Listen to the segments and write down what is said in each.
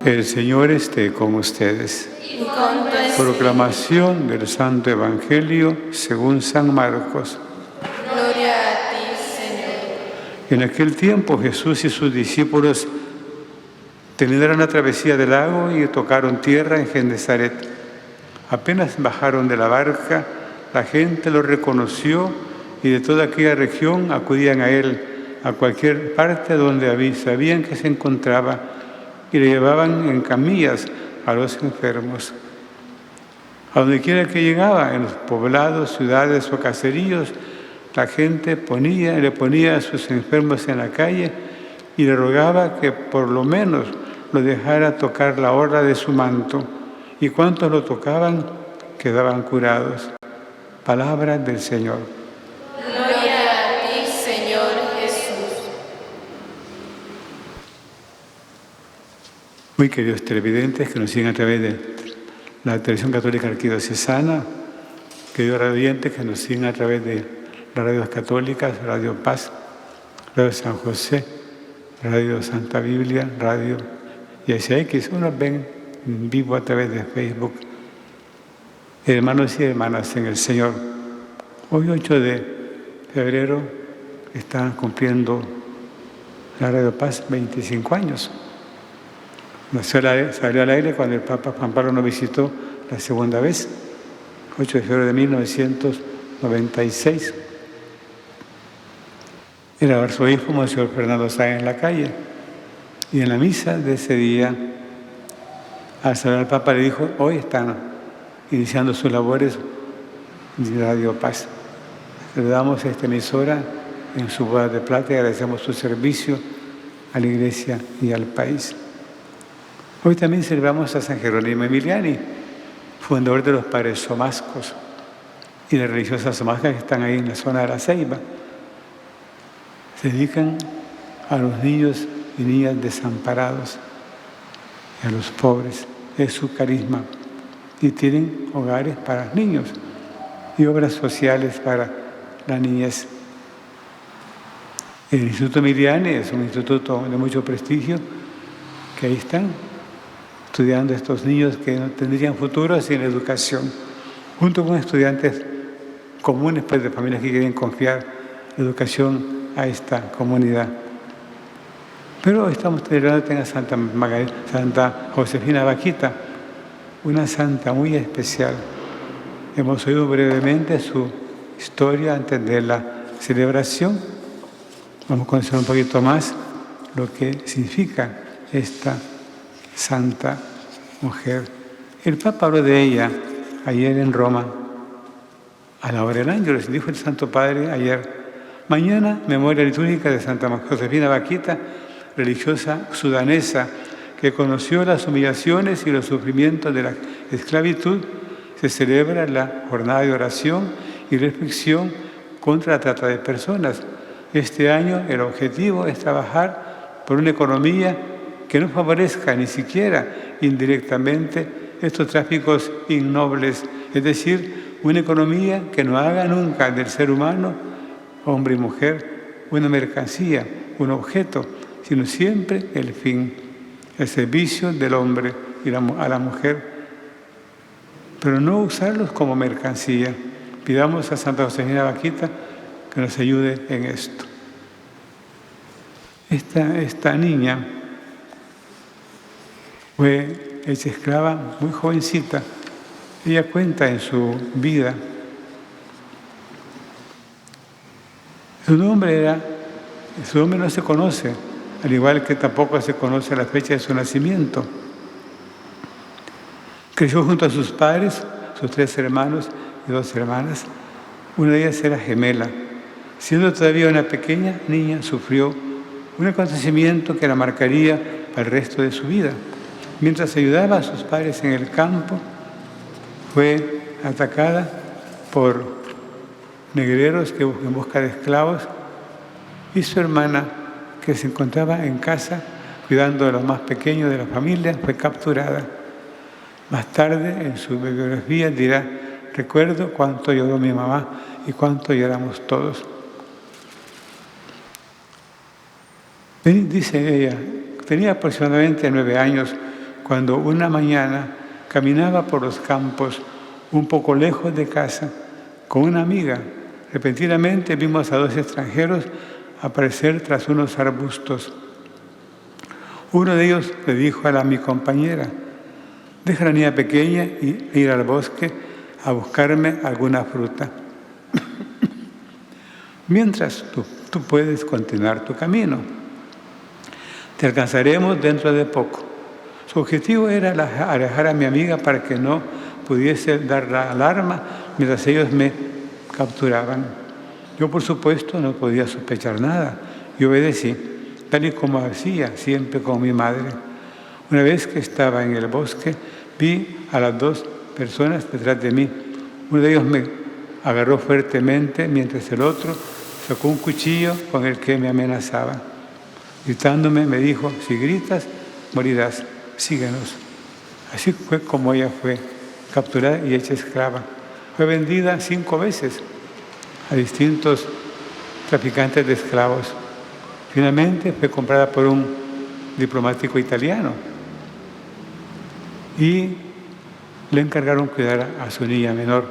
El Señor esté con ustedes. Y con tu espíritu. Proclamación del Santo Evangelio según San Marcos. Gloria a ti, Señor. En aquel tiempo Jesús y sus discípulos terminaron la travesía del lago y tocaron tierra en Genesaret. Apenas bajaron de la barca, la gente lo reconoció y de toda aquella región acudían a él, a cualquier parte donde sabían que se encontraba, y le llevaban en camillas a los enfermos. A donde quiera que llegaba, en los poblados, ciudades o caseríos, la gente le ponía a sus enfermos en la calle y le rogaba que por lo menos lo dejara tocar la orla de su manto. Y cuantos lo tocaban, quedaban curados. Palabra del Señor. Gloria a ti, Señor Jesús. Muy queridos televidentes que nos siguen a través de la televisión católica arquidiocesana, queridos radioyentes que nos siguen a través de las radios católicas, Radio Paz, Radio San José, Radio Santa Biblia, Radio YSX, unos ven en vivo a través de Facebook. Hermanos y hermanas en el Señor, hoy 8 de febrero están cumpliendo la Radio Paz 25 años. Salió al aire cuando el Papa Juan Pablo nos visitó la segunda vez, 8 de febrero de 1996. El arzobispo Monseñor Fernando Sáenz en la calle, y en la misa de ese día, al salir al Papa le dijo: hoy están iniciando sus labores de Radio Paz. Le damos esta emisora en su boda de plata y agradecemos su servicio a la Iglesia y al país. Hoy también celebramos a San Jerónimo Emiliani, fundador de los Padres Somascos y de religiosas somascas que están ahí en la zona de la Ceiba. Se dedican a los niños y niñas desamparados y a los pobres. Es su carisma. Y tienen hogares para niños y obras sociales para la niñez. El Instituto Emiliani es un instituto de mucho prestigio, que ahí están estudiando estos niños que no tendrían futuro sin educación, junto con estudiantes comunes, pues, de familias que quieren confiar la educación a esta comunidad. Pero estamos celebrando a Santa Josefina Vaquita, una santa muy especial. Hemos oído brevemente su historia antes de la celebración. Vamos a conocer un poquito más lo que significa esta santa mujer. El Papa habló de ella ayer en Roma, a la hora del Ángelus. Dijo el Santo Padre ayer: mañana, memoria litúrgica de Santa Josefina Vaquita, religiosa sudanesa que conoció las humillaciones y los sufrimientos de la esclavitud. Se celebra la jornada de oración y reflexión contra la trata de personas. Este año el objetivo es trabajar por una economía que no favorezca ni siquiera indirectamente estos tráficos innobles, es decir, una economía que no haga nunca del ser humano, hombre y mujer, una mercancía, un objeto, sino siempre el fin, el servicio del hombre y a la mujer, pero no usarlos como mercancía. Pidamos a Santa Josefina Vaquita que nos ayude en esto. Esta niña fue hecha esclava muy jovencita. Ella cuenta en su vida. Su nombre no se conoce, al igual que tampoco se conoce la fecha de su nacimiento. Creció junto a sus padres, sus 3 hermanos y 2 hermanas. Una de ellas era gemela. Siendo todavía una pequeña niña, sufrió un acontecimiento que la marcaría para el resto de su vida. Mientras ayudaba a sus padres en el campo, fue atacada por negreros que en busca de esclavos, y su hermana, que se encontraba en casa cuidando de los más pequeños de la familia, fue capturada. Más tarde, en su biografía, dirá: recuerdo cuánto lloró mi mamá y cuánto lloramos todos. Dice ella, tenía aproximadamente 9 años cuando una mañana caminaba por los campos un poco lejos de casa con una amiga. Repentinamente vimos a 2 extranjeros aparecer tras unos arbustos. Uno de ellos le dijo a mi compañera: deja a la niña pequeña e ir al bosque a buscarme alguna fruta. Mientras tú puedes continuar tu camino. Te alcanzaremos dentro de poco. Su objetivo era alejar a mi amiga para que no pudiese dar la alarma mientras ellos me capturaban. Yo, por supuesto, no podía sospechar nada y obedecí, tal y como hacía siempre con mi madre. Una vez que estaba en el bosque, vi a las 2 personas detrás de mí. Uno de ellos me agarró fuertemente mientras el otro sacó un cuchillo con el que me amenazaba. Gritándome, me dijo: si gritas, morirás, síguenos. Así fue como ella fue capturada y hecha esclava. Fue vendida 5 veces a distintos traficantes de esclavos. Finalmente fue comprada por un diplomático italiano y le encargaron cuidar a su niña menor.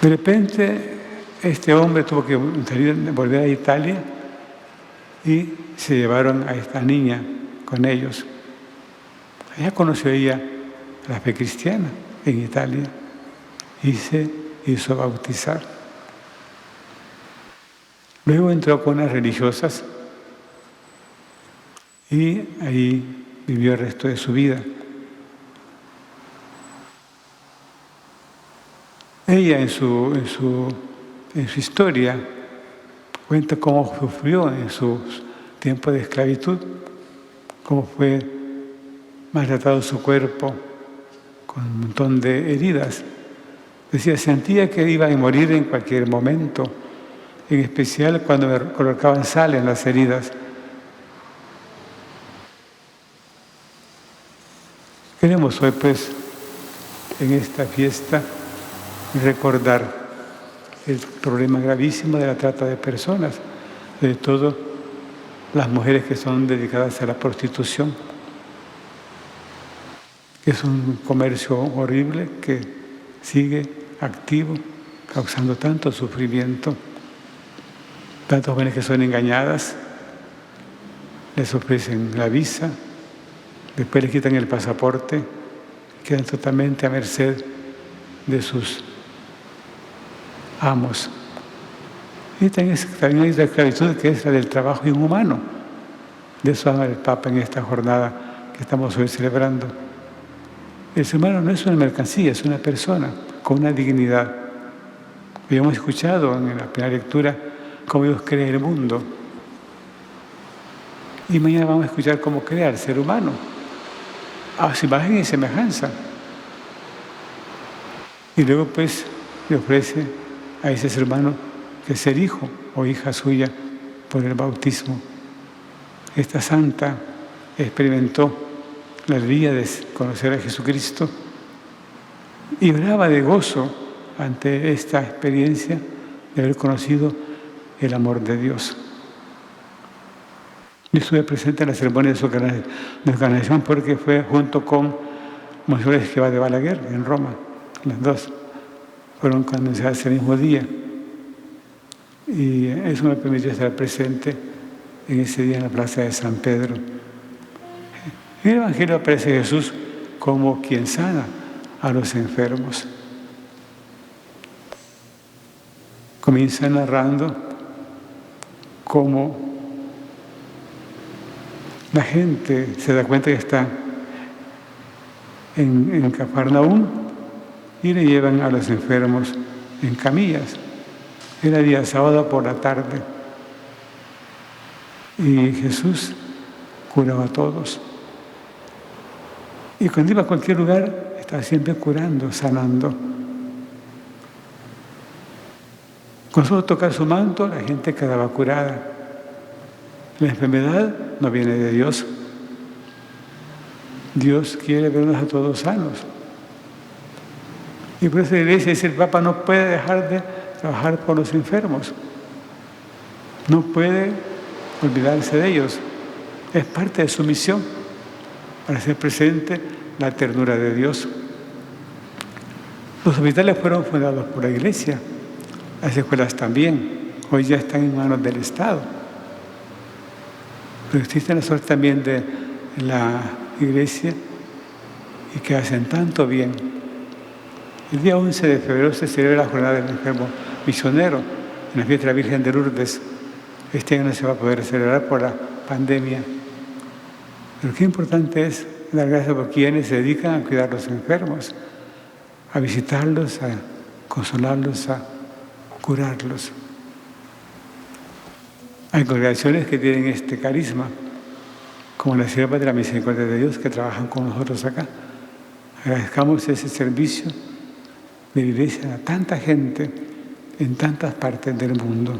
De repente, este hombre tuvo que volver a Italia y se llevaron a esta niña con ellos. Ella conoció ella la fe cristiana en Italia y se hizo bautizar. Luego entró con unas religiosas y ahí vivió el resto de su vida. Ella en su historia cuenta cómo sufrió en su tiempo de esclavitud, cómo fue maltratado su cuerpo con un montón de heridas. Decía, sentía que iba a morir en cualquier momento, en especial cuando me colocaban sal en las heridas. Queremos hoy, pues, en esta fiesta, recordar el problema gravísimo de la trata de personas, sobre todo las mujeres que son dedicadas a la prostitución, que es un comercio horrible que sigue activo, causando tanto sufrimiento. Tantas jóvenes que son engañadas, les ofrecen la visa, después les quitan el pasaporte, quedan totalmente a merced de sus amos. Y también hay otra esclavitud que es la del trabajo inhumano. De eso habla el Papa en esta jornada que estamos hoy celebrando. El ser humano no es una mercancía, es una persona con una dignidad. Habíamos escuchado en la primera lectura cómo Dios crea el mundo. Y mañana vamos a escuchar cómo crea el ser humano, a su imagen y semejanza. Y luego, pues, le ofrece a ese ser humano que es ser hijo o hija suya por el bautismo. Esta santa experimentó la alegría de conocer a Jesucristo y oraba de gozo ante esta experiencia de haber conocido el amor de Dios. Yo estuve presente en la ceremonia de su canonización porque fue junto con Monseñor Escrivá de Balaguer en Roma. Las 2 fueron canonizadas ese mismo día. Y eso me permitió estar presente en ese día en la plaza de San Pedro. En el Evangelio aparece Jesús como quien sana a los enfermos. Comienza narrando cómo la gente se da cuenta que está en Cafarnaúm y le llevan a los enfermos en camillas. Era día sábado por la tarde y Jesús curaba a todos. Y cuando iba a cualquier lugar, estaba siempre curando, sanando. Con solo tocar su manto, la gente quedaba curada. La enfermedad no viene de Dios. Dios quiere vernos a todos sanos. Y por eso la Iglesia dice, el Papa no puede dejar de trabajar por los enfermos. No puede olvidarse de ellos. Es parte de su misión para hacer presente la ternura de Dios. Los hospitales fueron fundados por la Iglesia, las escuelas también, hoy ya están en manos del Estado. Pero existen las obras también de la Iglesia y que hacen tanto bien. El día 11 de febrero se celebra la jornada del enfermo misionero en la fiesta de la Virgen de Lourdes. Este año no se va a poder celebrar por la pandemia. Pero qué importante es dar gracias por quienes se dedican a cuidar a los enfermos, a visitarlos, a consolarlos, a curarlos. Hay congregaciones que tienen este carisma, como la Sierva de la Misericordia de Dios, que trabajan con nosotros acá. Agradezcamos ese servicio de la Iglesia a tanta gente en tantas partes del mundo.